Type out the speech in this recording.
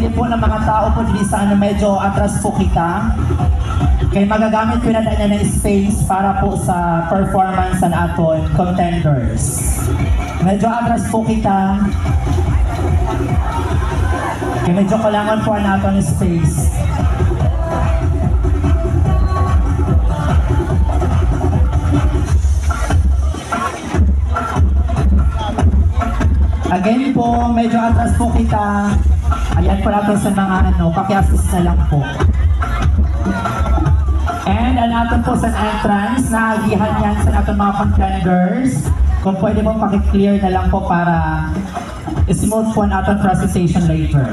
Hindi po ng mga tao po dito sa medyo atras po kita. Kaya magagamit ko na ng space para po sa performance ng aton contenders. Medyo atras po kita. Kaya medyo kailangan po ang aton space. Again po, medyo atras po kita. Ayan po natin sa mga pakiasis na lang po. And ang atin po sa entrance, naagihan yan sa ating mga contenders. Kung pwede mo pakiclear na lang po para smooth po ang ating presentation later.